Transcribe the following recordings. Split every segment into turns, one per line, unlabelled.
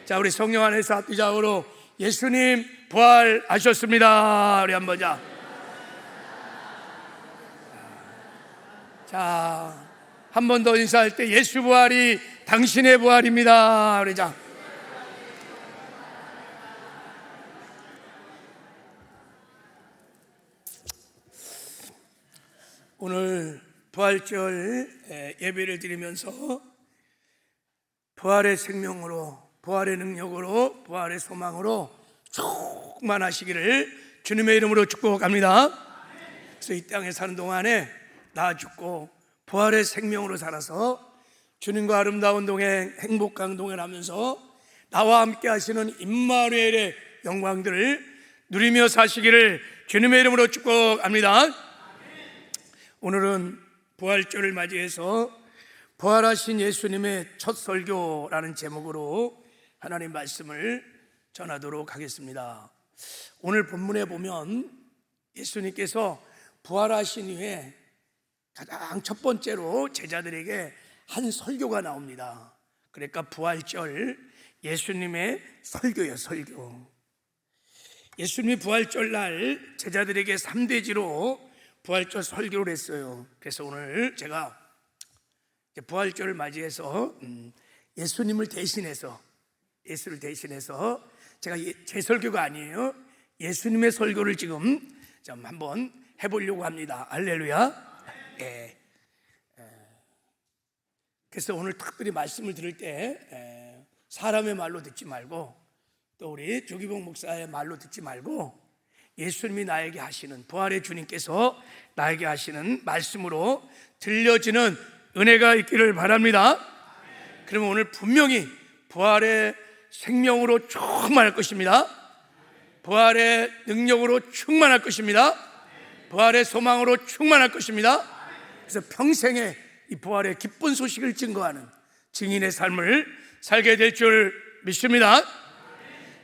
자, 우리 성령 안에서 합리적으로 예수님 부활하셨습니다. 우리 한번 자, 한 번 더 인사할 때 예수 부활이 당신의 부활입니다. 우리 자. 오늘 부활절 예배를 드리면서 부활의 생명으로, 부활의 능력으로, 부활의 소망으로 충만하시기를 주님의 이름으로 축복합니다. 그래서 이 땅에 사는 동안에 나 죽고 부활의 생명으로 살아서 주님과 아름다운 동행, 행복한 동행하면서 나와 함께 하시는 임마누엘의 영광들을 누리며 사시기를 주님의 이름으로 축복합니다. 오늘은 부활절을 맞이해서 부활하신 예수님의 첫 설교라는 제목으로 하나님 말씀을 전하도록 하겠습니다. 오늘 본문에 보면 예수님께서 부활하신 이후에 가장 첫 번째로 제자들에게 한 설교가 나옵니다. 그러니까 부활절 예수님의 설교예요. 설교. 예수님이 부활절 날 제자들에게 3대지로 부활절 설교를 했어요. 그래서 오늘 제가 부활절을 맞이해서 예수님을 대신해서, 예수를 대신해서 제가 제 설교가 아니에요, 예수님의 설교를 지금 좀 한번 해보려고 합니다. 할렐루야. 예. 그래서 오늘 특별히 말씀을 들을 때 사람의 말로 듣지 말고 또 우리 조기봉 목사의 말로 듣지 말고 예수님이 나에게 하시는, 부활의 주님께서 나에게 하시는 말씀으로 들려지는 은혜가 있기를 바랍니다. 그러면 오늘 분명히 부활의 생명으로 충만할 것입니다. 부활의 능력으로 충만할 것입니다. 부활의 소망으로 충만할 것입니다. 그래서 평생에 이 부활의 기쁜 소식을 증거하는 증인의 삶을 살게 될 줄 믿습니다.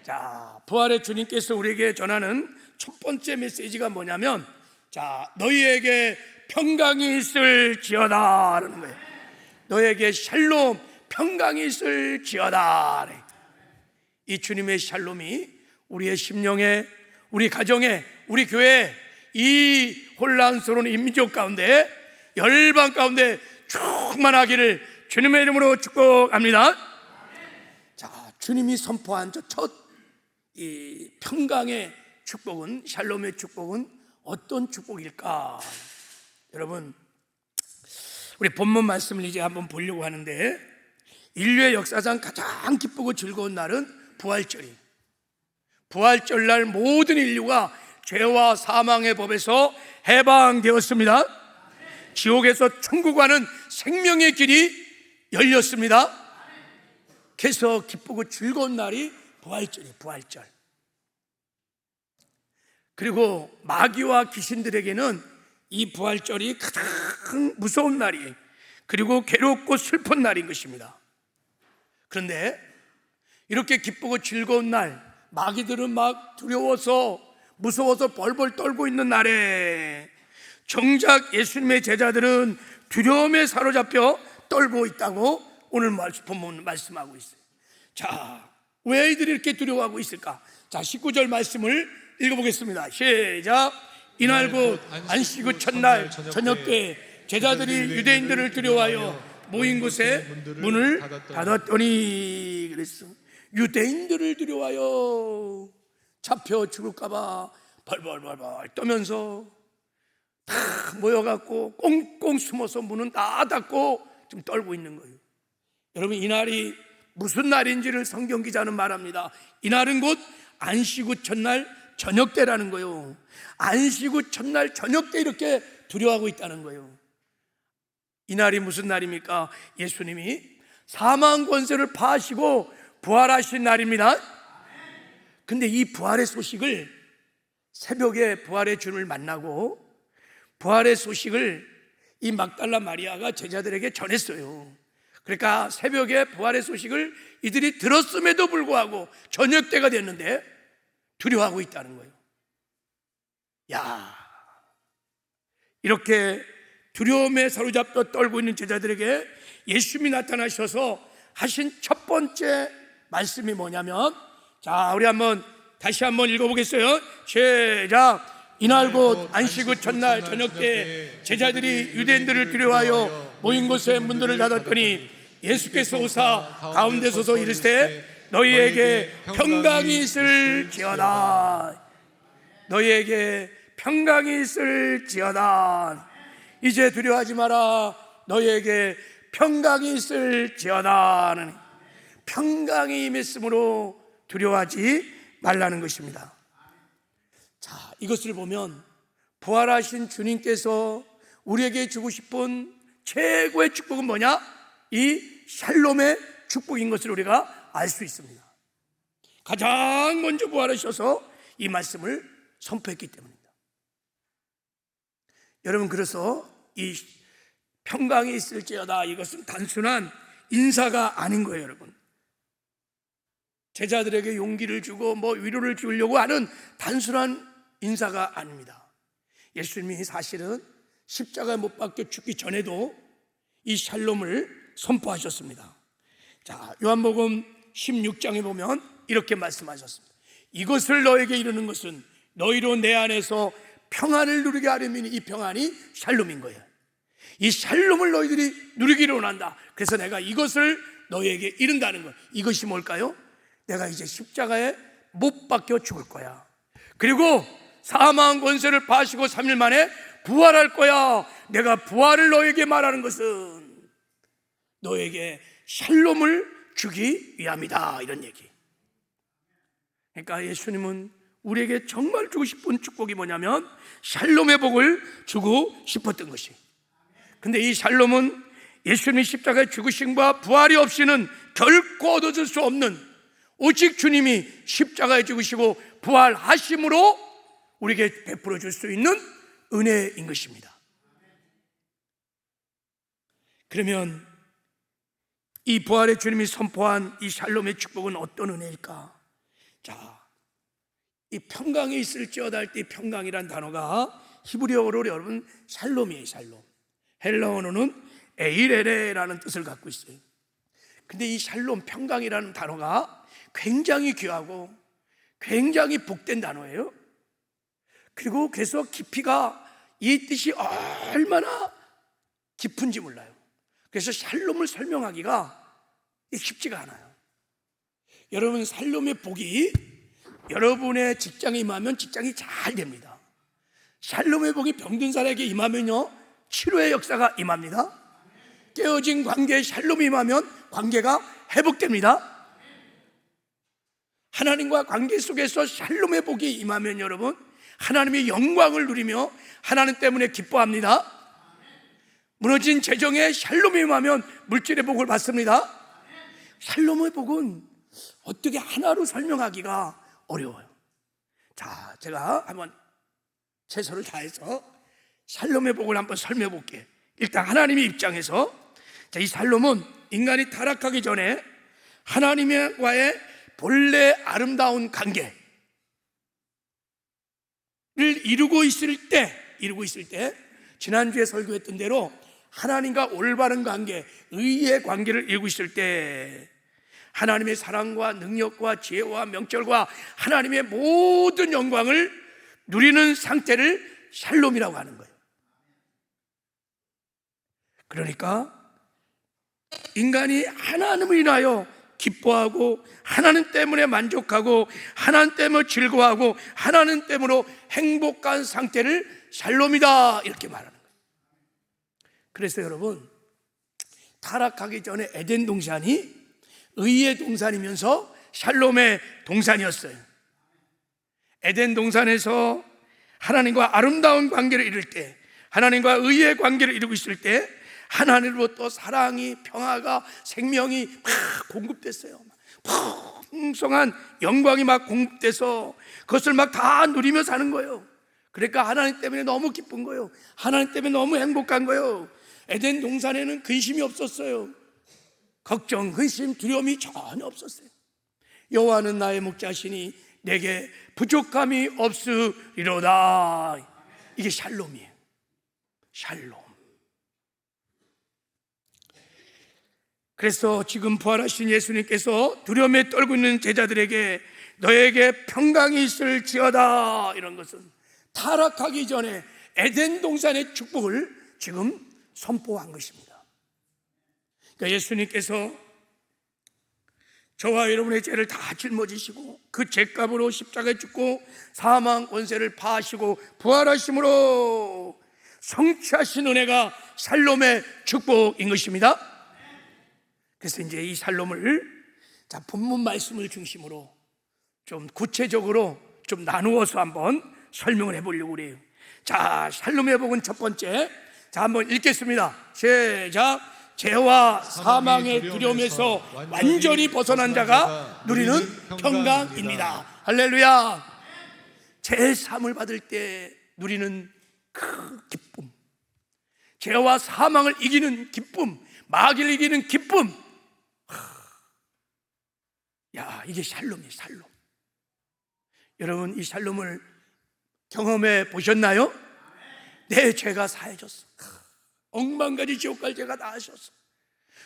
자, 부활의 주님께서 우리에게 전하는 첫 번째 메시지가 뭐냐면, 자, 너희에게 평강이 있을지어다 라는 거예요. 너희에게 샬롬, 평강이 있을지어다. 이 주님의 샬롬이 우리의 심령에, 우리 가정에, 우리 교회에, 이 혼란스러운 인민족 가운데, 열방 가운데 충만하기를 주님의 이름으로 축복합니다. 자, 주님이 선포한 첫 이 평강의 축복은, 샬롬의 축복은 어떤 축복일까? 여러분, 우리 본문 말씀을 이제 한번 보려고 하는데, 인류의 역사상 가장 기쁘고 즐거운 날은 부활절이에요. 부활절 날 모든 인류가 죄와 사망의 법에서 해방되었습니다. 지옥에서 천국 가는 생명의 길이 열렸습니다. 그래서 기쁘고 즐거운 날이 부활절이에요. 부활절. 그리고 마귀와 귀신들에게는 이 부활절이 가장 무서운 날이에요. 그리고 괴롭고 슬픈 날인 것입니다. 그런데 이렇게 기쁘고 즐거운 날, 마귀들은 막 두려워서 무서워서 벌벌 떨고 있는 날에 정작 예수님의 제자들은 두려움에 사로잡혀 떨고 있다고 오늘 본문 말씀하고 있어요. 자, 왜 이들이 이렇게 두려워하고 있을까? 자, 19절 말씀을 읽어보겠습니다. 시작. 이날 곧 안식 후 첫날 저녁 때 제자들이 유대인들을 두려워하여 모인 곳에 문을 닫았더니, 그랬어. 유대인들을 두려워하여 잡혀 죽을까봐 벌벌벌벌 떠면서 다 모여갖고 꽁꽁 숨어서 문은 다 닫고 좀 떨고 있는 거예요. 여러분, 이날이 무슨 날인지를 성경 기자는 말합니다. 이날은 곧 안식 후 첫날 저녁 때라는 거예요. 안식 후 첫날 저녁 때 이렇게 두려워하고 있다는 거예요. 이날이 무슨 날입니까? 예수님이 사망 권세를 파하시고 부활하신 날입니다. 근데 이 부활의 소식을, 새벽에 부활의 주님을 만나고 부활의 소식을 이 막달라 마리아가 제자들에게 전했어요. 그러니까 새벽에 부활의 소식을 이들이 들었음에도 불구하고 저녁 때가 됐는데 두려워하고 있다는 거예요. 야, 이렇게 두려움에 사로잡혀 떨고 있는 제자들에게 예수님이 나타나셔서 하신 첫 번째 말씀이 뭐냐면, 자, 우리 다시 한번 읽어보겠어요. 시작. 이날 곧 안식 후 첫날 저녁 때 제자들이 유대인들을 두려워하여 모인 곳에 문들을 닫았더니 예수께서 오사 가운데 서서 이르시되 너희에게 평강이 있을지어다. 너희에게 평강이 있을지어다. 이제 두려워하지 마라. 너희에게 평강이 있을지어다. 평강이 임했으므로 두려워하지 말라는 것입니다. 자, 이것을 보면 부활하신 주님께서 우리에게 주고 싶은 최고의 축복은 뭐냐? 이 샬롬의 축복인 것을 우리가 알 수 있습니다. 가장 먼저 부활하셔서 이 말씀을 선포했기 때문입니다. 여러분, 그래서 이 평강이 있을지어다, 이것은 단순한 인사가 아닌 거예요. 여러분, 제자들에게 용기를 주고 위로를 주려고 하는 단순한 인사가 아닙니다. 예수님이 사실은 십자가에 못 박혀 죽기 전에도 이 샬롬을 선포하셨습니다. 자, 요한복음 16장에 보면 이렇게 말씀하셨습니다. 이것을 너에게 이르는 것은 너희로 내 안에서 평안을 누리게 하려면 이 평안이 샬롬인 거예요. 이 샬롬을 너희들이 누리기를 원한다. 그래서 내가 이것을 너희에게 이른다는 것. 이것이 뭘까요? 내가 이제 십자가에 못 박혀 죽을 거야. 그리고 사망 권세를 파시고 3일 만에 부활할 거야. 내가 부활을 너에게 말하는 것은 너에게 샬롬을 주기 위함이다, 이런 얘기. 그러니까 예수님은 우리에게 정말 주고 싶은 축복이 뭐냐면 샬롬의 복을 주고 싶었던 것이. 근데 이 샬롬은 예수님이 십자가에 죽으심과 부활이 없이는 결코 얻어질 수 없는, 오직 주님이 십자가에 죽으시고 부활하심으로 우리에게 베풀어 줄 수 있는 은혜인 것입니다. 그러면 이 부활의 주님이 선포한 이 샬롬의 축복은 어떤 은혜일까? 자, 이 평강이 있을지어다 할 때 이 평강이란 단어가 히브리어로 여러분 샬롬이에요. 샬롬. 헬라 언어는 에이레레라는 뜻을 갖고 있어요. 근데 이 샬롬, 평강이라는 단어가 굉장히 귀하고 굉장히 복된 단어예요. 그리고 그래서 깊이가, 이 뜻이 얼마나 깊은지 몰라요. 그래서 샬롬을 설명하기가 쉽지가 않아요. 여러분, 샬롬의 복이 여러분의 직장에 임하면 직장이 잘 됩니다. 샬롬의 복이 병든 사람에게 임하면요, 치료의 역사가 임합니다. 깨어진 관계에 샬롬이 임하면 관계가 회복됩니다. 하나님과 관계 속에서 샬롬의 복이 임하면 여러분, 하나님의 영광을 누리며 하나님 때문에 기뻐합니다. 무너진 재정에 샬롬이 임하면 물질의 복을 받습니다. 샬롬의 복은 어떻게 하나로 설명하기가 어려워요. 자, 제가 한번 최선을 다해서 샬롬의 복을 한번 설명해 볼게요. 일단 하나님의 입장에서, 자, 이 샬롬은 인간이 타락하기 전에 하나님과의 본래 아름다운 관계를 이루고 있을 때, 지난주에 설교했던 대로 하나님과 올바른 관계, 의의 관계를 이루고 있을 때 하나님의 사랑과 능력과 지혜와 명철과 하나님의 모든 영광을 누리는 상태를 샬롬이라고 하는 거예요. 그러니까 인간이 하나님을 인하여 기뻐하고 하나님 때문에 만족하고 하나님 때문에 즐거워하고 하나님 때문에 행복한 상태를 샬롬이다, 이렇게 말하는 거예요. 그래서 여러분, 타락하기 전에 에덴 동산이 의의 동산이면서 샬롬의 동산이었어요. 에덴 동산에서 하나님과 아름다운 관계를 이룰 때, 하나님과 의의 관계를 이루고 있을 때 하나님으로부터 사랑이, 평화가, 생명이 막 공급됐어요. 풍성한 영광이 막 공급돼서 그것을 막 다 누리며 사는 거예요. 그러니까 하나님 때문에 너무 기쁜 거예요. 하나님 때문에 너무 행복한 거예요. 에덴 동산에는 근심이 없었어요. 걱정, 근심, 두려움이 전혀 없었어요. 여호와는 나의 목자시니 내게 부족함이 없으리로다. 이게 샬롬이에요. 샬롬. 그래서 지금 부활하신 예수님께서 두려움에 떨고 있는 제자들에게 너에게 평강이 있을지어다, 이런 것은 타락하기 전에 에덴 동산의 축복을 지금 선포한 것입니다. 그러니까 예수님께서 저와 여러분의 죄를 다 짊어지시고 그 죄값으로 십자가에 죽고 사망 권세를 파하시고 부활하심으로 성취하신 은혜가 샬롬의 축복인 것입니다. 그래서 이제 이 샬롬을 본문 말씀을 중심으로 좀 구체적으로 좀 나누어서 한번 설명을 해보려고 그래요. 자, 샬롬의 복은 첫 번째, 자 한번 읽겠습니다. 시작. 죄와 사망의 두려움에서 완전히 벗어난 자가 누리는 평강입니다. 할렐루야. 죄 사함을 받을 때 누리는 그 기쁨, 죄와 사망을 이기는 기쁨, 마귀를 이기는 기쁨. 야, 이게 샬롬이에요. 샬롬. 여러분, 이 샬롬을 경험해 보셨나요? 내 죄가 사해졌어. 억만가지 지옥 갈 죄가 다 하셨어.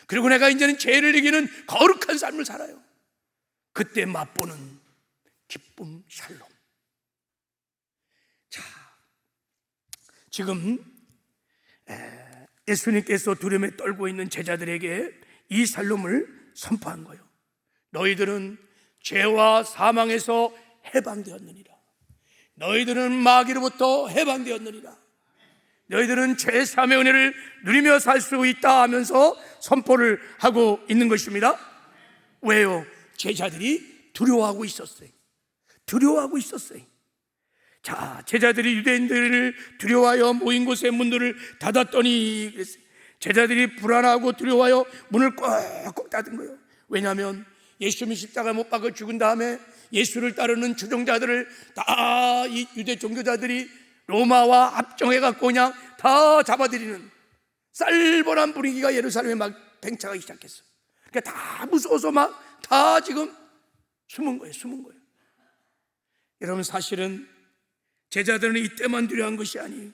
그리고 내가 이제는 죄를 이기는 거룩한 삶을 살아요. 그때 맛보는 기쁨, 샬롬. 자, 지금 예수님께서 두려움에 떨고 있는 제자들에게 이 샬롬을 선포한 거예요. 너희들은 죄와 사망에서 해방되었느니라. 너희들은 마귀로부터 해방되었느니라. 너희들은 죄사함의 은혜를 누리며 살 수 있다 하면서 선포를 하고 있는 것입니다. 왜요? 제자들이 두려워하고 있었어요. 두려워하고 있었어요. 자, 제자들이 유대인들을 두려워하여 모인 곳의 문들을 닫았더니 그랬어요. 제자들이 불안하고 두려워하여 문을 꽉꽉 닫은 거예요. 왜냐하면 예수님이 십자가에 못 박아 죽은 다음에 예수를 따르는 추종자들을 다 이 유대 종교자들이 로마와 합정해갖고 그냥 다 잡아들이는 쌀벌한 분위기가 예루살렘에 막 팽창하기 시작했어요. 그러니까 다 무서워서 막 다 지금 숨은 거예요. 여러분, 사실은 제자들은 이때만 두려워한 것이 아니에요.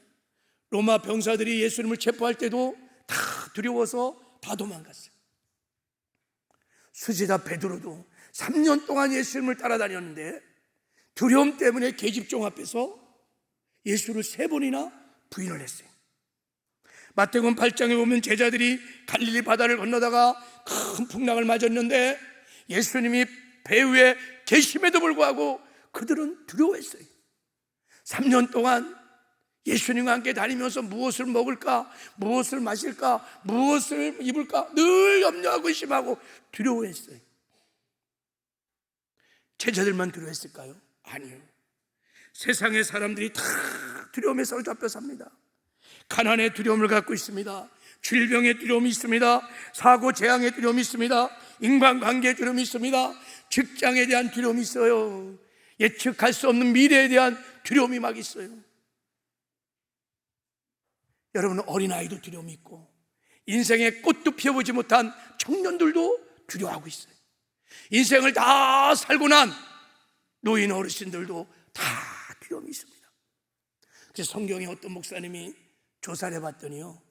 로마 병사들이 예수님을 체포할 때도 다 두려워서 다 도망갔어요. 수제자 베드로도 3년 동안 예수님을 따라다녔는데 두려움 때문에 계집종 앞에서 예수를 3번이나 부인을 했어요. 마태복음 8장에 보면 제자들이 갈릴리 바다를 건너다가 큰 풍랑을 맞았는데 예수님이 배 위에 계심에도 불구하고 그들은 두려워했어요. 3년 동안 예수님과 함께 다니면서 무엇을 먹을까, 무엇을 마실까, 무엇을 입을까 늘 염려하고 의심하고 두려워했어요. 제자들만 두려워했을까요? 아니요. 세상의 사람들이 다 두려움에 사로잡혀 삽니다. 가난의 두려움을 갖고 있습니다. 질병의 두려움이 있습니다. 사고 재앙의 두려움이 있습니다. 인간관계의 두려움이 있습니다. 직장에 대한 두려움이 있어요. 예측할 수 없는 미래에 대한 두려움이 막 있어요. 여러분은 어린아이도 두려움이 있고 인생의 꽃도 피워보지 못한 청년들도 두려워하고 있어요. 인생을 다 살고 난 노인 어르신들도 다 두려움이 있습니다. 그래서 성경에 어떤 목사님이 조사를 해봤더니요,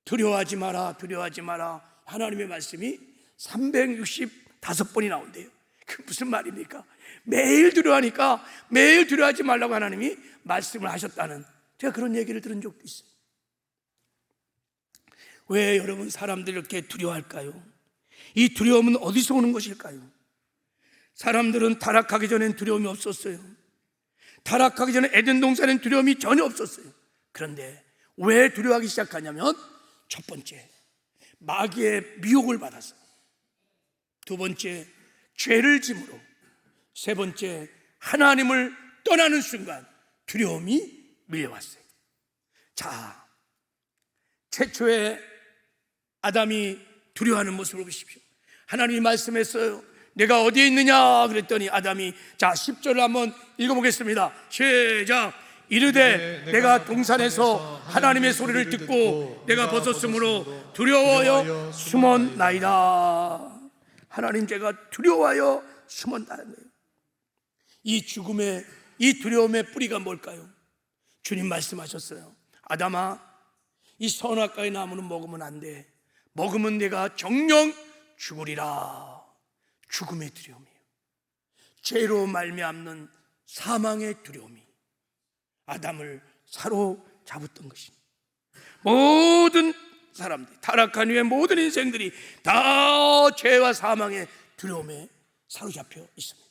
두려워하지 마라, 두려워하지 마라, 하나님의 말씀이 365번이 나온대요. 그 무슨 말입니까? 매일 두려워하니까 매일 두려워하지 말라고 하나님이 말씀을 하셨다는, 제가 그런 얘기를 들은 적도 있어요. 왜 여러분 사람들이 이렇게 두려워할까요? 이 두려움은 어디서 오는 것일까요? 사람들은 타락하기 전엔 두려움이 없었어요. 타락하기 전에 에덴 동산엔 두려움이 전혀 없었어요. 그런데 왜 두려워하기 시작하냐면, 첫 번째, 마귀의 미혹을 받아서, 두 번째, 죄를 짐으로, 세 번째, 하나님을 떠나는 순간 두려움이 밀려왔어요. 자, 최초의 아담이 두려워하는 모습을 보십시오. 하나님이 말씀했어요. 내가 어디에 있느냐 그랬더니 아담이, 자 10절을 한번 읽어보겠습니다. 시작. 이르되 내가 동산에서 하나님의 소리를 듣고 내가 벗었으므로 두려워하여 숨었나이다. 하나님, 제가 두려워하여 숨었다는 거예요. 이 죽음의, 이 두려움의 뿌리가 뭘까요? 주님 말씀하셨어요. 아담아, 이 선악과의 나무는 먹으면 안 돼. 먹으면 내가 정령 죽으리라. 죽음의 두려움이에요. 죄로 말미암는 사망의 두려움이 아담을 사로잡았던 것입니다. 모든 사람들이, 타락한 후에 모든 인생들이 다 죄와 사망의 두려움에 사로잡혀 있습니다.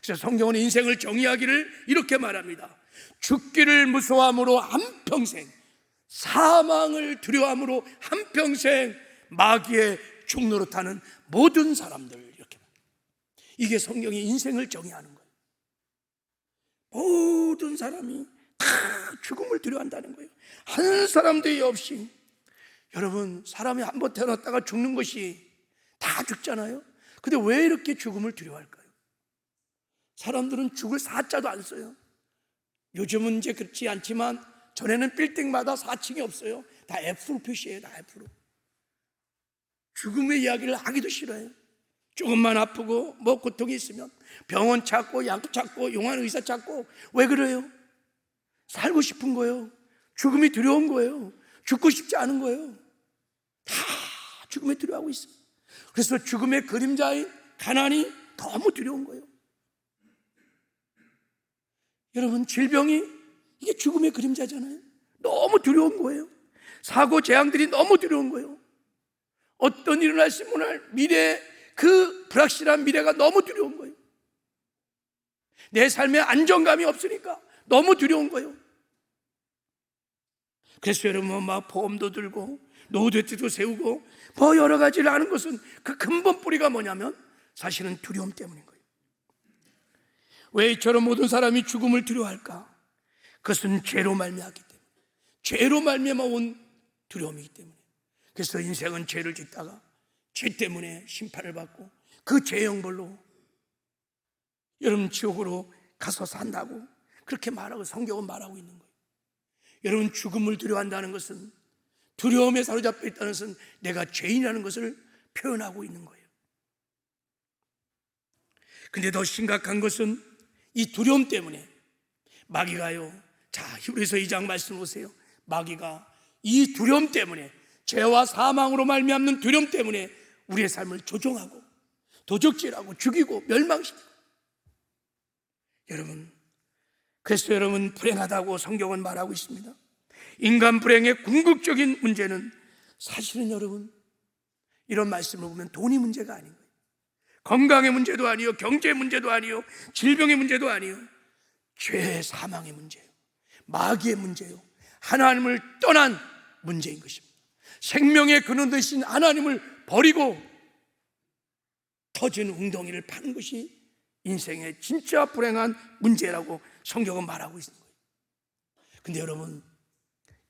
그래서 성경은 인생을 정의하기를 이렇게 말합니다. 죽기를 무서워함으로 한평생, 사망을 두려워함으로 한평생 마귀의 죽노릇하는 모든 사람들, 이렇게 말합니다. 이게 성경이 인생을 정의하는 거예요. 모든 사람이 다 죽음을 두려워한다는 거예요. 한 사람도 없이. 여러분, 사람이 한번 태어났다가 죽는 것이 다 죽잖아요. 근데 왜 이렇게 죽음을 두려워할까요? 사람들은 죽을 사자도 안 써요. 요즘은 이제 그렇지 않지만 전에는 빌딩마다 4층이 없어요. 다 F로 표시해요. 다 F로. 죽음의 이야기를 하기도 싫어요. 조금만 아프고 뭐 고통이 있으면 병원 찾고 약 찾고 용한 의사 찾고. 왜 그래요? 살고 싶은 거예요. 죽음이 두려운 거예요. 죽고 싶지 않은 거예요. 다 죽음에 두려워하고 있어요. 그래서 죽음의 그림자인 가난이 너무 두려운 거예요. 여러분, 질병이 이게 죽음의 그림자잖아요. 너무 두려운 거예요. 사고 재앙들이 너무 두려운 거예요. 어떤 일을 할지 모를 미래, 그 불확실한 미래가 너무 두려운 거예요. 내 삶에 안정감이 없으니까 너무 두려운 거예요. 그래서 여러분, 막 보험도 들고 노후대책도 세우고 뭐 여러 가지를 하는 것은 그 근본 뿌리가 뭐냐면 사실은 두려움 때문인 거예요. 왜 이처럼 모든 사람이 죽음을 두려워할까? 그것은 죄로 말미암기 때문에, 죄로 말미암아 온 두려움이기 때문에. 그래서 인생은 죄를 짓다가 죄 때문에 심판을 받고 그 죄의 형벌로 여러분 지옥으로 가서 산다고 그렇게 말하고 성경은 말하고 있는 거예요. 여러분, 죽음을 두려워한다는 것은, 두려움에 사로잡혀 있다는 것은 내가 죄인이라는 것을 표현하고 있는 거예요. 근데 더 심각한 것은 이 두려움 때문에 마귀가요, 자, 히브리서 2장 말씀 보세요. 마귀가 이 두려움 때문에, 죄와 사망으로 말미암는 두려움 때문에 우리의 삶을 조종하고 도적질하고 죽이고 멸망시키고. 여러분, 그래서 여러분, 불행하다고 성경은 말하고 있습니다. 인간 불행의 궁극적인 문제는 사실은 여러분, 이런 말씀을 보면 돈이 문제가 아닌 거예요. 건강의 문제도 아니요, 경제 문제도 아니요, 질병의 문제도 아니요, 죄, 사망의 문제예요. 마귀의 문제예요. 하나님을 떠난 문제인 것입니다. 생명의 근원 되신 하나님을 버리고 터진 웅덩이를 파는 것이 인생의 진짜 불행한 문제라고 성경은 말하고 있는 거예요. 근데 여러분,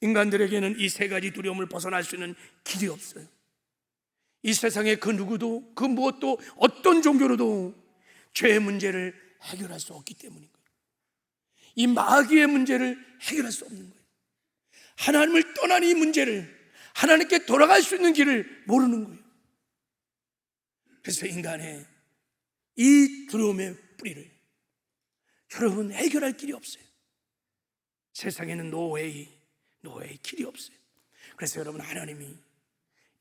인간들에게는 이 세 가지 두려움을 벗어날 수 있는 길이 없어요. 이 세상에 그 누구도, 그 무엇도, 어떤 종교로도 죄의 문제를 해결할 수 없기 때문인 거예요. 이 마귀의 문제를 해결할 수 없는 거예요. 하나님을 떠난 이 문제를, 하나님께 돌아갈 수 있는 길을 모르는 거예요. 그래서 인간의 이 두려움의 뿌리를 여러분 해결할 길이 없어요. 세상에는 노웨이 길이 없어요. 그래서 여러분, 하나님이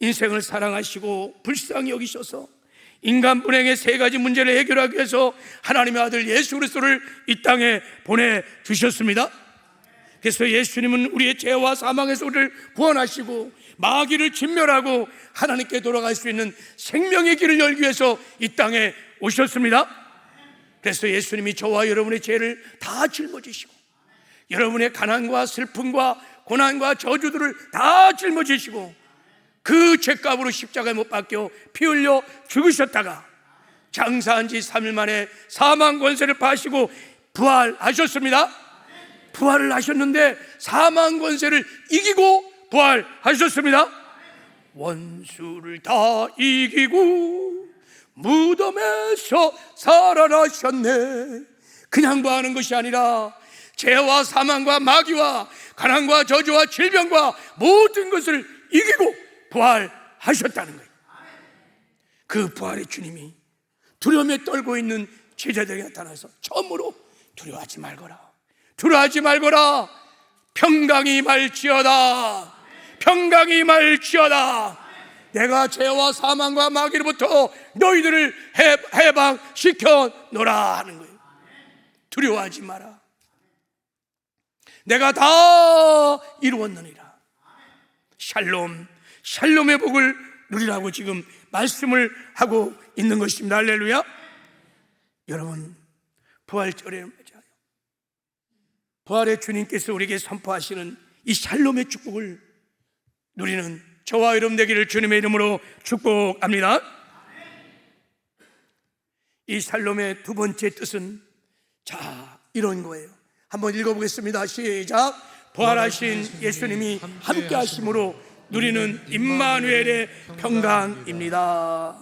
인생을 사랑하시고 불쌍히 여기셔서 인간 불행의 세 가지 문제를 해결하기 위해서 하나님의 아들 예수 그리스도를 이 땅에 보내주셨습니다. 그래서 예수님은 우리의 죄와 사망에서 우리를 구원하시고 마귀를 진멸하고 하나님께 돌아갈 수 있는 생명의 길을 열기 위해서 이 땅에 오셨습니다. 그래서 예수님이 저와 여러분의 죄를 다 짊어지시고 여러분의 가난과 슬픔과 고난과 저주들을 다 짊어지시고 그 죄값으로 십자가에 못 박혀 피 흘려 죽으셨다가 장사한 지 3일 만에 사망 권세를 파시고 부활하셨습니다. 부활을 하셨는데 사망 권세를 이기고 부활하셨습니다. 원수를 다 이기고 무덤에서 살아나셨네. 그냥 부활하는 것이 아니라 죄와 사망과 마귀와 가난과 저주와 질병과 모든 것을 이기고 부활하셨다는 거예요. 그 부활의 주님이 두려움에 떨고 있는 제자들에게 나타나서 처음으로 두려워하지 말거라, 두려워하지 말거라, 평강이 말지어다, 평강이 말지어다. 내가 죄와 사망과 마귀로부터 너희들을 해방시켜 놓으라 하는 거예요. 두려워하지 마라. 내가 다 이루었느니라. 샬롬의 복을 누리라고 지금 말씀을 하고 있는 것입니다. 할렐루야. 여러분, 부활절에 맞아요. 부활의 주님께서 우리에게 선포하시는 이 샬롬의 축복을 누리는 저와 여러분 되기를 주님의 이름으로 축복합니다. 이 샬롬의 두 번째 뜻은 이런 거예요. 한번 읽어보겠습니다. 시작. 부활하신 예수님이 함께 하심으로 누리는 임마누엘의 평강입니다.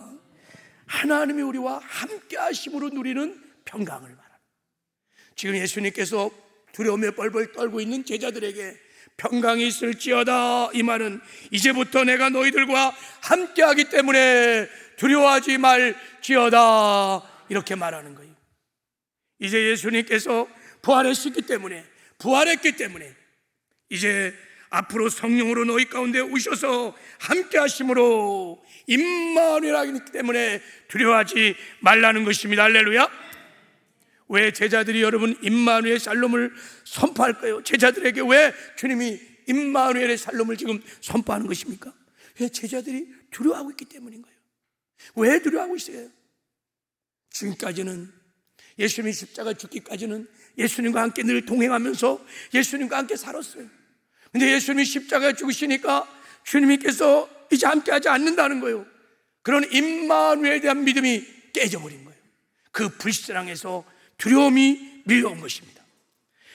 하나님이 우리와 함께 하심으로 누리는 평강을 말합니다. 지금 예수님께서 두려움에 벌벌 떨고 있는 제자들에게 평강이 있을지어다, 이 말은 이제부터 내가 너희들과 함께 하기 때문에 두려워하지 말지어다, 이렇게 말하는 거예요. 이제 예수님께서 부활했기 때문에 이제 앞으로 성령으로 너희 가운데 오셔서 함께 하심으로 임마누엘이기 때문에 두려워하지 말라는 것입니다. 할렐루야. 왜 제자들이 여러분 임마누엘 샬롬을 선포할까요? 제자들에게 왜 주님이 임마누엘의 샬롬을 지금 선포하는 것입니까? 왜 제자들이 두려워하고 있기 때문인 거예요. 왜 두려워하고 있어요? 지금까지는 예수님이 십자가 죽기까지는 예수님과 함께 늘 동행하면서 예수님과 함께 살았어요. 근데 예수님이 십자가에 죽으시니까 주님께서 이제 함께하지 않는다는 거예요. 그런 임마누엘에 대한 믿음이 깨져버린 거예요. 그 불신앙에서 두려움이 밀려온 것입니다.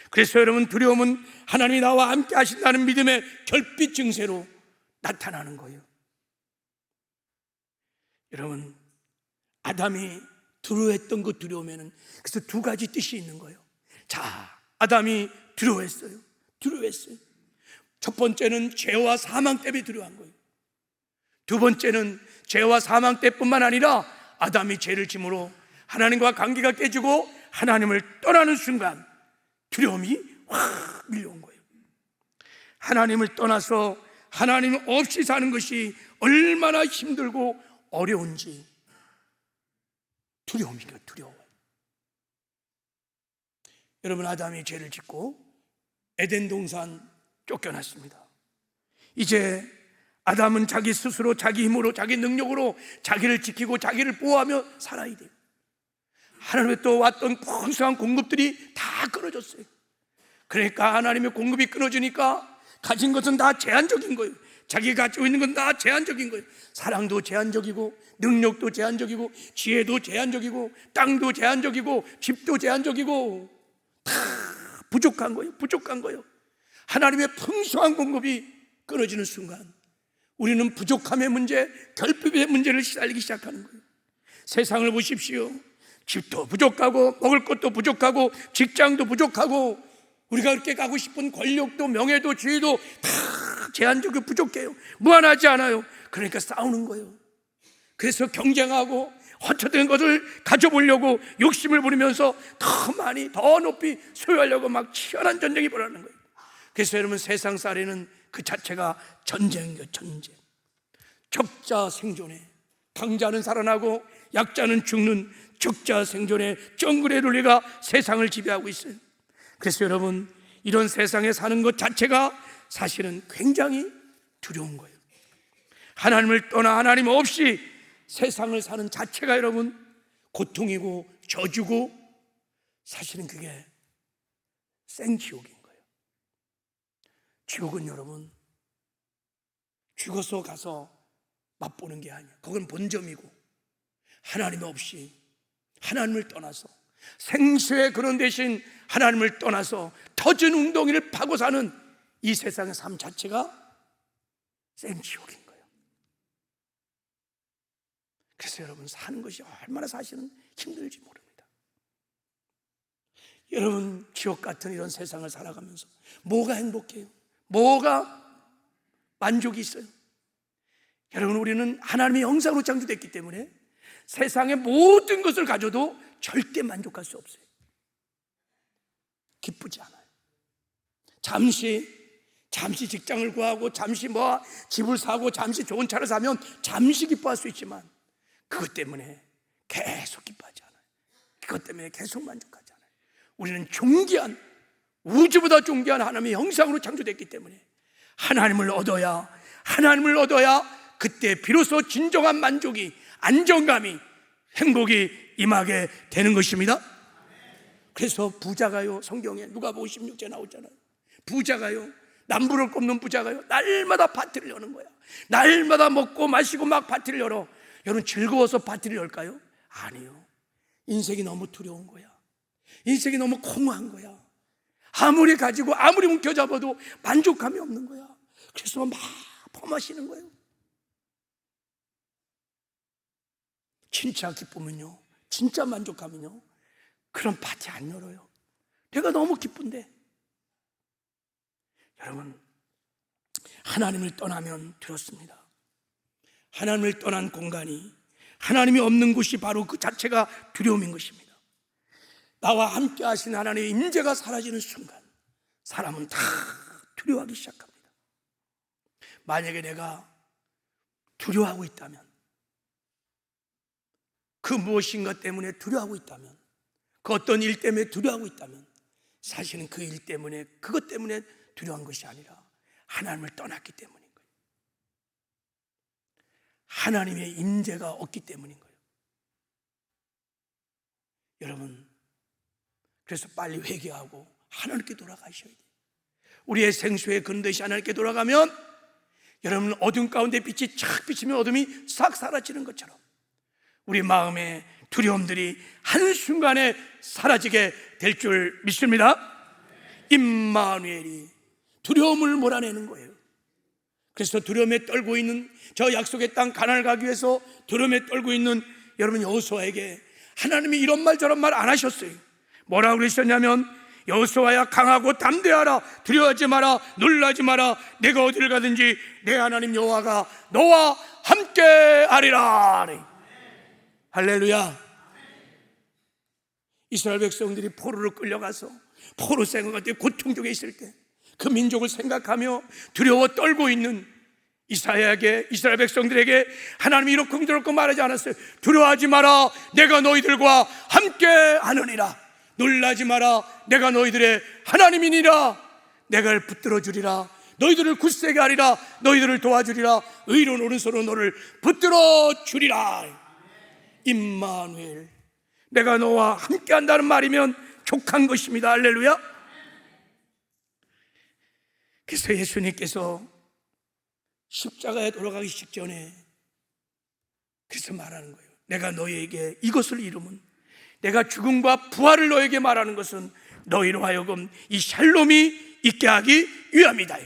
그래서 여러분, 두려움은 하나님이 나와 함께 하신다는 믿음의 결핍 증세로 나타나는 거예요. 여러분, 아담이 두려워했던 그 두려움에는 그래서 두 가지 뜻이 있는 거예요. 아담이 두려워했어요. 첫 번째는 죄와 사망 때문에 두려워한 거예요. 두 번째는 죄와 사망 때뿐만 아니라 아담이 죄를 짐으로 하나님과 관계가 깨지고 하나님을 떠나는 순간 두려움이 확 밀려온 거예요. 하나님을 떠나서 하나님 없이 사는 것이 얼마나 힘들고 어려운지 두려워요. 여러분, 아담이 죄를 짓고 에덴 동산 쫓겨났습니다. 이제 아담은 자기 스스로 자기 힘으로 자기 능력으로 자기를 지키고 자기를 보호하며 살아야 돼요. 하나님의 또 왔던 풍성한 공급들이 다 끊어졌어요. 그러니까 하나님의 공급이 끊어지니까 가진 것은 다 제한적인 거예요. 자기가 가지고 있는 건 다 제한적인 거예요. 사랑도 제한적이고 능력도 제한적이고 지혜도 제한적이고 땅도 제한적이고 집도 제한적이고 다 부족한 거예요. 하나님의 풍성한 공급이 끊어지는 순간 우리는 부족함의 문제, 결핍의 문제를 시달리기 시작하는 거예요. 세상을 보십시오. 집도 부족하고 먹을 것도 부족하고 직장도 부족하고 우리가 그렇게 가고 싶은 권력도 명예도 지위도 다 제한적이고 부족해요. 무한하지 않아요. 그러니까 싸우는 거예요. 그래서 경쟁하고 허투된 것을 가져보려고 욕심을 부리면서 더 많이 더 높이 소유하려고 막 치열한 전쟁이 벌어지는 거예요. 그래서 여러분, 세상 살이는 그 자체가 전쟁이에요. 전쟁. 적자 생존에 강자는 살아나고 약자는 죽는 적자 생존의 정글의 논리가 세상을 지배하고 있어요. 그래서 여러분, 이런 세상에 사는 것 자체가 사실은 굉장히 두려운 거예요. 하나님을 떠나 하나님 없이 세상을 사는 자체가 여러분 고통이고 저주고 사실은 그게 생지옥인 거예요. 지옥은 여러분 죽어서 가서 맛보는 게 아니에요. 그건 본점이고 하나님 없이 하나님을 떠나서 생수의 그런 대신 하나님을 떠나서 터진 웅덩이를 파고 사는 이 세상의 삶 자체가 생지옥인 거예요. 그래서 여러분, 사는 것이 얼마나 사실은 힘들지 모릅니다. 여러분, 지옥 같은 이런 세상을 살아가면서 뭐가 행복해요? 뭐가 만족이 있어요? 여러분, 우리는 하나님의 형상으로 창조됐기 때문에 세상의 모든 것을 가져도 절대 만족할 수 없어요. 기쁘지 않아요. 잠시 잠시 직장을 구하고 잠시 집을 사고 잠시 좋은 차를 사면 잠시 기뻐할 수 있지만 그것 때문에 계속 기뻐하지 않아요. 그것 때문에 계속 만족하지 않아요. 우리는 존귀한, 우주보다 존귀한 하나님의 형상으로 창조됐기 때문에 하나님을 얻어야 그때 비로소 진정한 만족이, 안정감이, 행복이 임하게 되는 것입니다. 그래서 부자가요, 성경에 누가복음 16절 나오잖아요. 부자가요, 남부를 꼽는 부자가요, 날마다 파티를 여는 거야. 날마다 먹고 마시고 막 파티를 열어. 여러분, 즐거워서 파티를 열까요? 아니요. 인생이 너무 두려운 거야. 인생이 너무 공허한 거야. 아무리 가지고 아무리 움켜잡아도 만족감이 없는 거야. 그래서 막 퍼마시는 거예요. 진짜 기쁨은요, 진짜 만족감은요, 그런 파티 안 열어요. 내가 너무 기쁜데. 여러분, 하나님을 떠나면 두렵습니다. 하나님을 떠난 공간이, 하나님이 없는 곳이 바로 그 자체가 두려움인 것입니다. 나와 함께 하신 하나님의 임재가 사라지는 순간 사람은 다 두려워하기 시작합니다. 만약에 내가 두려워하고 있다면, 그 무엇인가 때문에 두려워하고 있다면, 그 어떤 일 때문에 두려워하고 있다면 사실은 그 일 때문에, 그것 때문에 두려워한 것이 아니라 하나님을 떠났기 때문인 거예요. 하나님의 임재가 없기 때문인 거예요. 여러분, 그래서 빨리 회개하고 하나님께 돌아가셔야 돼요. 우리의 생수의 근대시 하나님께 돌아가면 여러분, 어둠 가운데 빛이 착 비치면 어둠이 싹 사라지는 것처럼 우리 마음의 두려움들이 한순간에 사라지게 될 줄 믿습니다. 임마누엘이 두려움을 몰아내는 거예요. 그래서 두려움에 떨고 있는, 저 약속의 땅 가나안을 가기 위해서 두려움에 떨고 있는 여러분 여호수아에게 하나님이 이런 말 저런 말 안 하셨어요. 뭐라고 그러셨냐면, 여호수아야, 강하고 담대하라. 두려워하지 마라. 놀라지 마라. 내가 어디를 가든지 내 하나님 여호와가 너와 함께 하리라. 할렐루야. 이스라엘 백성들이 포로로 끌려가서 포로 생활할 고통 중에 있을 때 그 민족을 생각하며 두려워 떨고 있는 이스라엘 백성들에게 하나님이 이렇게 저렇게 말하지 않았어요. 두려워하지 마라. 내가 너희들과 함께 하느니라. 놀라지 마라. 내가 너희들의 하나님이니라. 내가 붙들어 주리라. 너희들을 굳세게 하리라. 너희들을 도와주리라. 의로운 오른손으로 너를 붙들어 주리라. 임마누엘, 내가 너와 함께 한다는 말이면 족한 것입니다. 할렐루야. 그래서 예수님께서 십자가에 돌아가기 직전에 그래서 말하는 거예요. 내가 너희에게 이것을 이루면, 내가 죽음과 부활을 너에게 말하는 것은 너희로 하여금 이 샬롬이 있게 하기 위함이다.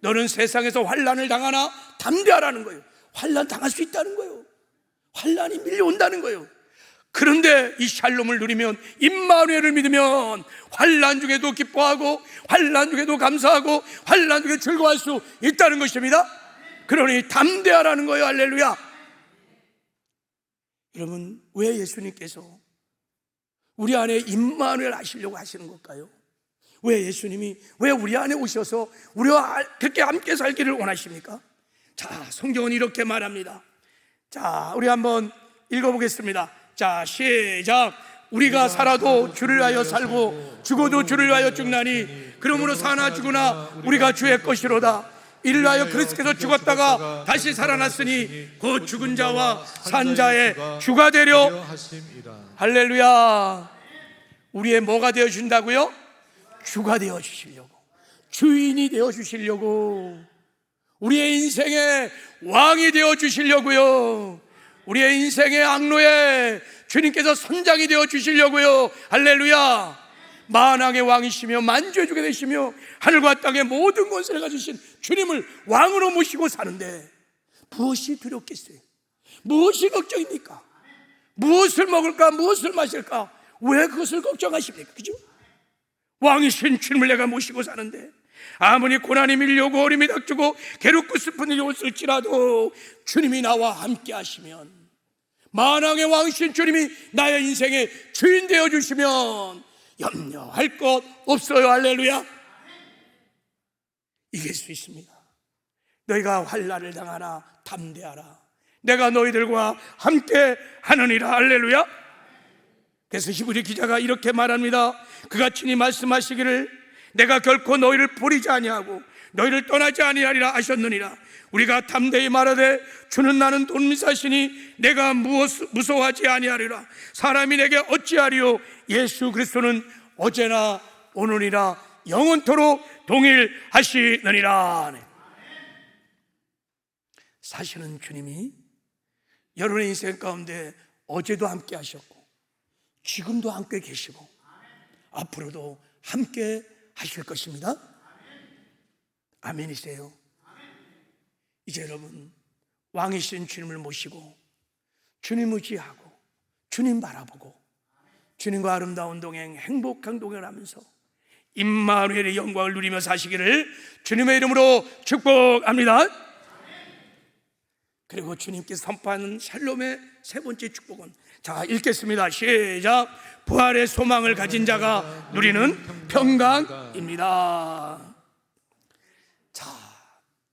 너는 세상에서 환난을 당하나 담대하라는 거예요. 환난 당할 수 있다는 거예요. 환난이 밀려온다는 거예요. 그런데 이 샬롬을 누리면, 임마누엘을 믿으면 환난 중에도 기뻐하고 환난 중에도 감사하고 환난 중에 즐거워할 수 있다는 것입니다. 그러니 담대하라는 거예요. 할렐루야. 여러분, 왜 예수님께서 우리 안에 임마누엘 하시려고 하시는 걸까요? 왜 예수님이 왜 우리 안에 오셔서 우리와 그렇게 함께 살기를 원하십니까? 자, 성경은 이렇게 말합니다. 자, 우리 한번 읽어보겠습니다. 자, 시작. 우리가 살아도 주를 위하여 살고 죽어도 주를 위하여 죽나니 그러므로 사나 죽으나 우리가 주의 것이로다. 이를 위하여 그리스도께서 죽었다가 다시 살아났으니 곧 죽은 자와 산 자의 주가 되려 하심이라. 할렐루야. 우리의 뭐가 되어주신다고요? 주가 되어주시려고, 주인이 되어주시려고, 우리의 인생의 왕이 되어주시려고요, 우리의 인생의 악로에 주님께서 선장이 되어주시려고요. 할렐루야. 만왕의 왕이시며 만주의 주가 되시며 하늘과 땅의 모든 권세를 가지신 주님을 왕으로 모시고 사는데 무엇이 두렵겠어요? 무엇이 걱정입니까? 무엇을 먹을까? 무엇을 마실까? 왜 그것을 걱정하십니까? 그죠? 왕이신 주님을 내가 모시고 사는데 아무리 고난이 밀려오고 어림이 닥치고 괴롭고 슬픈 일이 올지라도 주님이 나와 함께 하시면, 만왕의 왕이신 주님이 나의 인생의 주인 되어주시면 염려할 것 없어요. 할렐루야. 이길 수 있습니다. 너희가 환난을 당하나 담대하라. 내가 너희들과 함께 하느니라. 할렐루야. 그래서 히브리 기자가 이렇게 말합니다. 그가 친히 말씀하시기를 내가 결코 너희를 버리지 아니하고 너희를 떠나지 아니하리라 하셨느니라. 우리가 담대히 말하되 주는 나는 돈미사시니 내가 무서워하지 아니하리라. 사람이 내게 어찌하리요. 예수 그리스도는 어제나 오늘이나 영원토록 동일하시느니라. 사실은 주님이 여러분의 인생 가운데 어제도 함께 하셨고 지금도 함께 계시고 앞으로도 함께 하실 것입니다. 아멘이세요? 이제 여러분 왕이신 주님을 모시고 주님 의지하고 주님 바라보고 주님과 아름다운 동행, 행복한 동행을 하면서 임마누엘의 영광을 누리며 사시기를 주님의 이름으로 축복합니다. 그리고 주님께서 선포하는 샬롬의 세 번째 축복은, 자 읽겠습니다. 시작. 부활의 소망을 가진 자가 누리는 평강입니다. 자,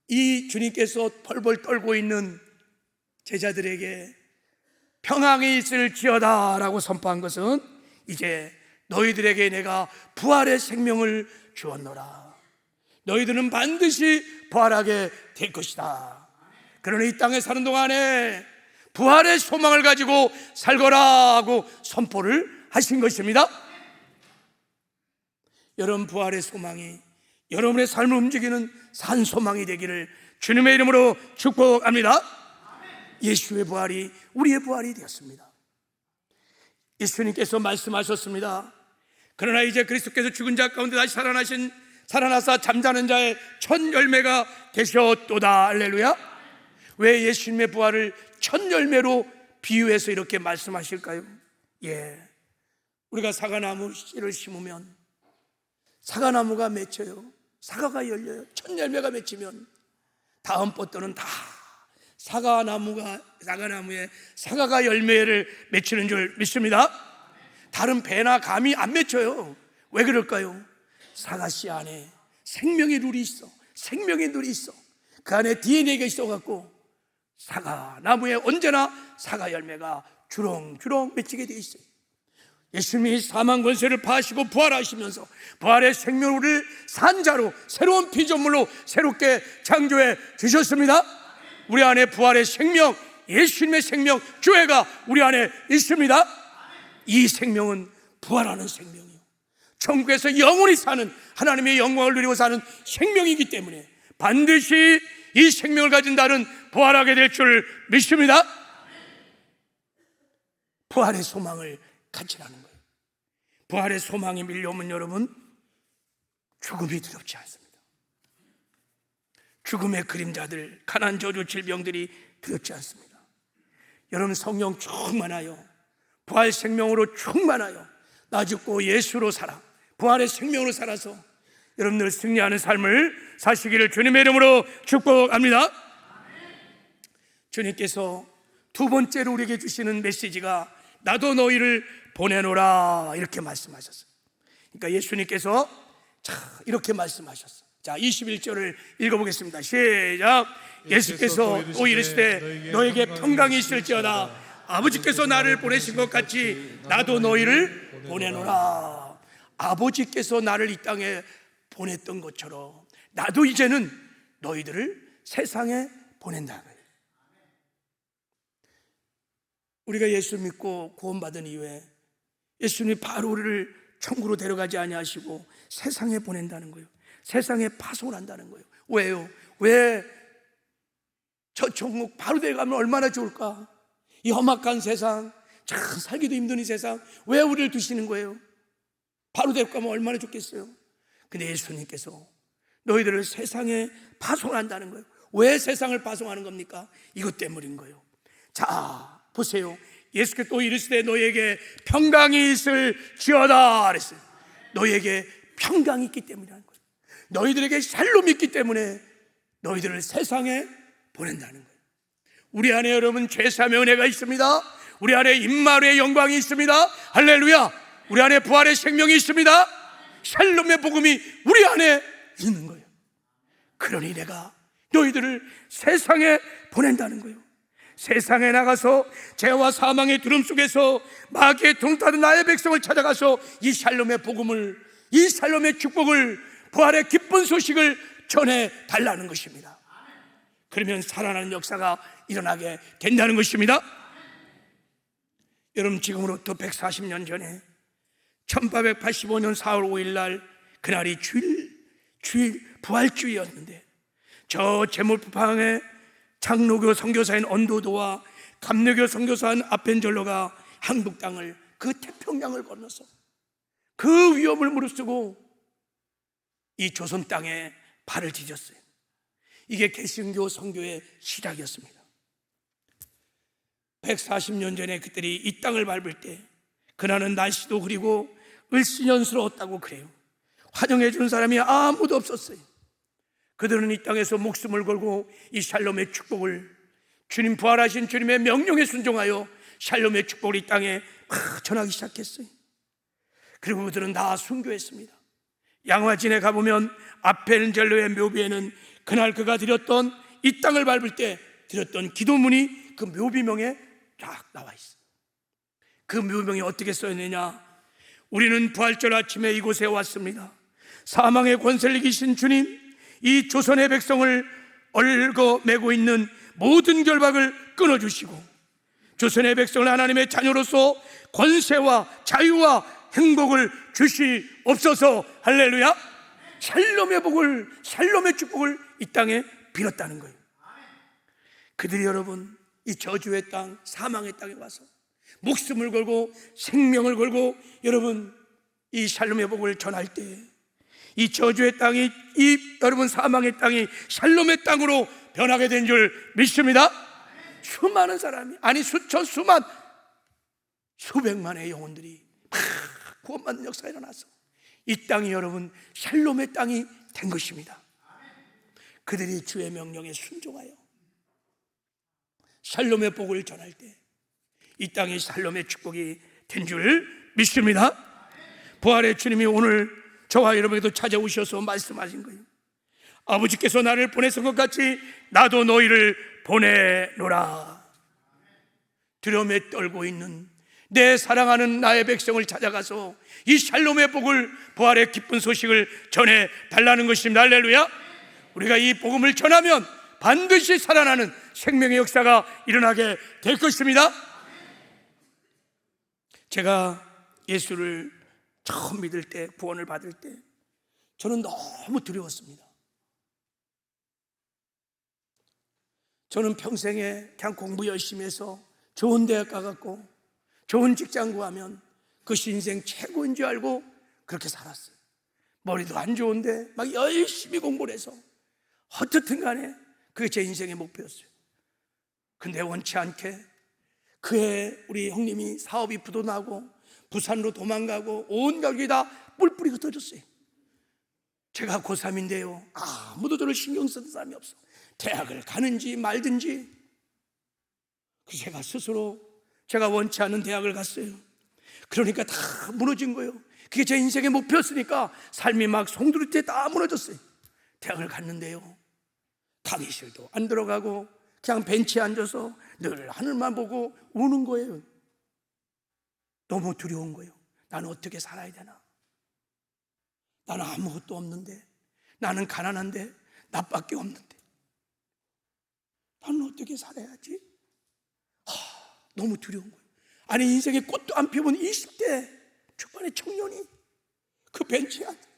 이 주님께서 펄펄 떨고 있는 제자들에게 평강이 있을지어다 라고 선포한 것은 이제 너희들에게 내가 부활의 생명을 주었노라. 너희들은 반드시 부활하게 될 것이다. 그러나 이 땅에 사는 동안에 부활의 소망을 가지고 살거라 하고 선포를 하신 것입니다. 여러분 부활의 소망이 여러분의 삶을 움직이는 산 소망이 되기를 주님의 이름으로 축복합니다. 예수의 부활이 우리의 부활이 되었습니다. 예수님께서 말씀하셨습니다. 그러나 이제 그리스도께서 죽은 자 가운데 다시 살아나사 잠자는 자의 첫 열매가 되셨도다. 할렐루야. 왜 예수님의 부활을 첫 열매로 비유해서 이렇게 말씀하실까요? 우리가 사과나무 씨를 심으면 사과나무가 맺혀요. 사과가 열려요. 첫 열매가 맺히면 다음 뻗도는 다 사과나무에 사과가 열매를 맺히는 줄 믿습니다. 다른 배나 감이 안 맺혀요. 왜 그럴까요? 사과씨 안에 생명의 룰이 있어. 생명의 룰이 있어. 그 안에 DNA가 있어갖고 사과나무에 언제나 사과 열매가 주렁주렁 맺히게 돼 있어요. 예수님이 사망 권세를 파하시고 부활하시면서 부활의 생명을 산자로 새로운 피조물로 새롭게 창조해 주셨습니다. 우리 안에 부활의 생명, 예수님의 생명, 교회가 우리 안에 있습니다. 이 생명은 부활하는 생명이요, 천국에서 영원히 사는 하나님의 영광을 누리고 사는 생명이기 때문에 반드시 이 생명을 가진 자는 부활하게 될 줄 믿습니다. 부활의 소망을 가지라는 거예요. 부활의 소망이 밀려오면 여러분 죽음이 두렵지 않습니다. 죽음의 그림자들, 가난, 저주, 질병들이 두렵지 않습니다. 여러분 성령 충만하여 부활 생명으로 충만하여 나 죽고 예수로 살아 부활의 생명으로 살아서 여러분들 승리하는 삶을 사시기를 주님의 이름으로 축복합니다. 주님께서 두 번째로 우리에게 주시는 메시지가 나도 너희를 보내노라 이렇게 말씀하셨어요. 그러니까 예수님께서 이렇게 말씀하셨어요. 자 21절을 읽어보겠습니다. 시작. 예수께서 또 이르시되 너에게 평강이 있을지어다. 아버지께서 나를 보내신 것 같이 나도 너희를 보내노라. 아버지께서 나를 이 땅에 보냈던 것처럼 나도 이제는 너희들을 세상에 보낸다. 우리가 예수 믿고 구원받은 이후에 예수님이 바로 우리를 천국으로 데려가지 아니하시고 세상에 보낸다는 거예요. 세상에 파송을 한다는 거예요. 왜요? 왜 저 천국 바로 데려가면 얼마나 좋을까? 이 험악한 세상, 참 살기도 힘든 이 세상 왜 우리를 두시는 거예요? 바로 데려가면 얼마나 좋겠어요? 근데 예수님께서 너희들을 세상에 파송한다는 거예요. 왜 세상을 파송하는 겁니까? 이것 때문인 거예요. 자 보세요. 예수께서 또 이르시되 너희에게 평강이 있을지어다 그랬어요. 너희에게 평강이 있기 때문이라는 거예요. 너희들에게 샬롬이 있기 때문에 너희들을 세상에 보낸다는 거예요. 우리 안에 여러분 죄사함의 은혜가 있습니다. 우리 안에 임마누엘의 영광이 있습니다. 할렐루야. 우리 안에 부활의 생명이 있습니다. 샬롬의 복음이 우리 안에 있는 거예요. 그러니 내가 너희들을 세상에 보낸다는 거예요. 세상에 나가서 죄와 사망의 두름 속에서 마귀의 통타는 나의 백성을 찾아가서 이 샬롬의 복음을, 이 샬롬의 축복을, 부활의 기쁜 소식을 전해 달라는 것입니다. 그러면 살아나는 역사가 일어나게 된다는 것입니다. 여러분, 지금으로부터 140년 전에 1885년 4월 5일 날, 그날이 주일 부활주의였는데, 저 제물법항에 장로교 선교사인 언도도와 감리교 선교사인 아펜젤로가 한국 땅을, 그 태평양을 건너서 그 위험을 무릅쓰고 이 조선 땅에 발을 디뎠어요. 이게 개신교 선교의 시작이었습니다. 140년 전에 그들이 이 땅을 밟을 때 그날은 날씨도 흐리고 을씨년스러웠다고 그래요. 환영해 준 사람이 아무도 없었어요. 그들은 이 땅에서 목숨을 걸고 이 샬롬의 축복을, 주님 부활하신 주님의 명령에 순종하여 샬롬의 축복을 이 땅에 전하기 시작했어요. 그리고 그들은 다 순교했습니다. 양화진에 가보면 아펜젤로의 묘비에는 그날 그가 드렸던, 이 땅을 밟을 때 드렸던 기도문이 그 묘비명에 쫙 나와 있어요. 그 묘비명이 어떻게 써있느냐? 우리는 부활절 아침에 이곳에 왔습니다. 사망의 권세를 이기신 주님, 이 조선의 백성을 얽어매고 있는 모든 결박을 끊어주시고 조선의 백성을 하나님의 자녀로서 권세와 자유와 행복을 주시옵소서. 할렐루야. 샬롬의 복을, 샬롬의 축복을 이 땅에 빌었다는 거예요. 그들이 여러분, 이 저주의 땅, 사망의 땅에 와서 목숨을 걸고 생명을 걸고 여러분 이 샬롬의 복을 전할 때, 이 저주의 땅이, 이 여러분 사망의 땅이 샬롬의 땅으로 변하게 된 줄 믿습니다. 수많은 사람이, 아니 수천, 수만, 수백만의 영혼들이 구원받는 역사가 일어나서 이 땅이 여러분 샬롬의 땅이 된 것입니다. 그들이 주의 명령에 순종하여 샬롬의 복을 전할 때 이 땅이 샬롬의 축복이 된 줄 믿습니다. 부활의 주님이 오늘 저와 여러분에게도 찾아오셔서 말씀하신 거예요. 아버지께서 나를 보내신 것 같이 나도 너희를 보내노라. 두려움에 떨고 있는 내 사랑하는 나의 백성을 찾아가서 이 샬롬의 복을, 부활의 기쁜 소식을 전해 달라는 것입니다. 할렐루야. 우리가 이 복음을 전하면 반드시 살아나는 생명의 역사가 일어나게 될 것입니다. 제가 예수를 처음 믿을 때, 구원을 받을 때 저는 너무 두려웠습니다. 저는 평생에 그냥 공부 열심히 해서 좋은 대학 가갖고 좋은 직장 구하면 그것이 인생 최고인 줄 알고 그렇게 살았어요. 머리도 안 좋은데 막 열심히 공부를 해서 어떻든 간에 그게 제 인생의 목표였어요. 근데 원치 않게 그해 우리 형님이 사업이 부도나고 부산으로 도망가고 온 가족이 다 뿔뿔이 흩어졌어요. 제가 고3인데요 아무도 저를 신경 쓰는 사람이 없어. 대학을 가는지 말든지. 그래서 제가 스스로 제가 원치 않는 대학을 갔어요. 그러니까 다 무너진 거예요. 그게 제 인생의 목표였으니까 삶이 막 송두리째 다 무너졌어요. 대학을 갔는데요 강의실도 안 들어가고 그냥 벤치에 앉아서 늘 하늘만 보고 우는 거예요. 너무 두려운 거예요. 나는 어떻게 살아야 되나? 나는 아무것도 없는데, 나는 가난한데, 나밖에 없는데 나는 어떻게 살아야지? 너무 두려운 거예요. 아니 인생에 꽃도 안 피워본 20대 초반의 청년이 그 벤치에 앉아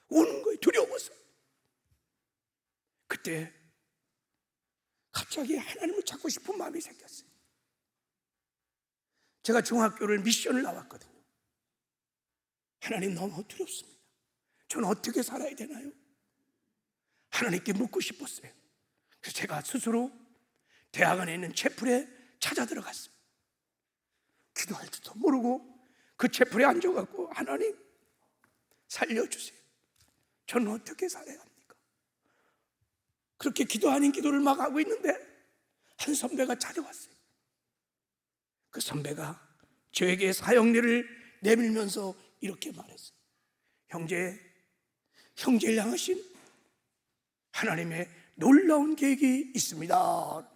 우는 거예요. 두려워서. 그때 갑자기 하나님을 찾고 싶은 마음이 생겼어요. 제가 중학교를 미션을 나왔거든요. 하나님 너무 두렵습니다. 저는 어떻게 살아야 되나요? 하나님께 묻고 싶었어요. 그래서 제가 스스로 대학 안에 있는 채플에 찾아 들어갔어요. 기도할 줄도 모르고 그 채플에 앉아갖고 하나님 살려주세요. 저는 어떻게 살아야 합니까? 그렇게 기도 아닌 기도를 막 하고 있는데 한 선배가 찾아왔어요. 그 선배가 저에게 사형리를 내밀면서 이렇게 말했어요. 형제를 향하신 하나님의 놀라운 계획이 있습니다.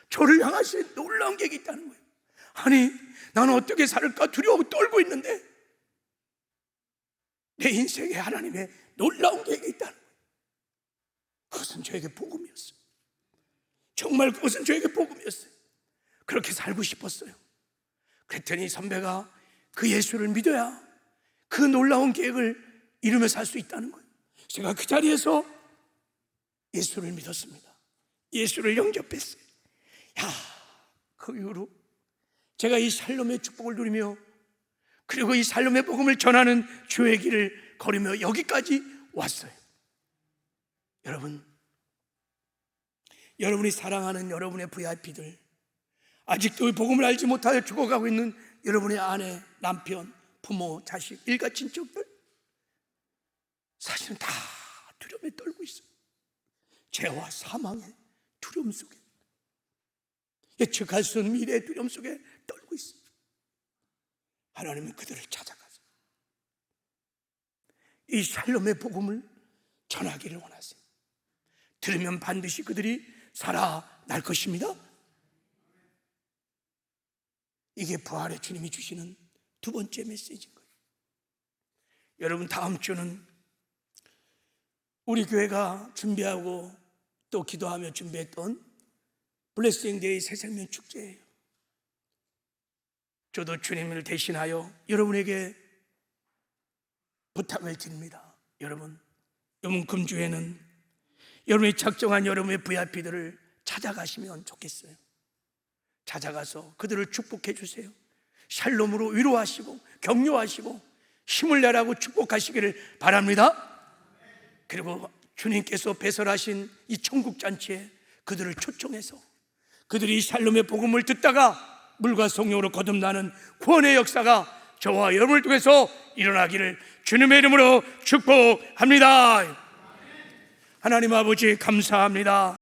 저를 향하신 놀라운 계획이 있다는 거예요. 아니, 나는 어떻게 살을까 두려워 떨고 있는데 내 인생에 하나님의 놀라운 계획이 있다는 거예요. 그것은 저에게 복음이었어요. 정말 그것은 저에게 복음이었어요. 그렇게 살고 싶었어요. 그랬더니 선배가 그 예수를 믿어야 그 놀라운 계획을 이루며 살 수 있다는 거예요. 제가 그 자리에서 예수를 믿었습니다. 예수를 영접했어요. 그 이후로 제가 이 샬롬의 축복을 누리며 그리고 이 샬롬의 복음을 전하는 주의 길을 걸으며 여기까지 왔어요. 여러분이 사랑하는 여러분의 VIP들, 아직도 복음을 알지 못하여 죽어가고 있는 여러분의 아내, 남편, 부모, 자식, 일가 친척들, 사실은 다 두려움에 떨고 있어요. 죄와 사망의 두려움 속에, 예측할 수 없는 미래의 두려움 속에 떨고 있어요. 하나님은 그들을 찾아가서 이 샬롬의 복음을 전하기를 원하세요. 들으면 반드시 그들이 살아날 것입니다. 이게 부활의 주님이 주시는 두 번째 메시지인 거예요. 여러분, 다음 주는 우리 교회가 준비하고 또 기도하며 준비했던 블레싱 데이 새생명 축제예요. 저도 주님을 대신하여 여러분에게 부탁을 드립니다. 여러분, 이번 금주에는 여러분이 작정한 여러분의 VIP들을 찾아가시면 좋겠어요. 찾아가서 그들을 축복해 주세요. 샬롬으로 위로하시고 격려하시고 힘을 내라고 축복하시기를 바랍니다. 그리고 주님께서 배설하신 이 천국잔치에 그들을 초청해서 그들이 샬롬의 복음을 듣다가 물과 성령으로 거듭나는 구원의 역사가 저와 여러분을 통해서 일어나기를 주님의 이름으로 축복합니다. 하나님 아버지 감사합니다.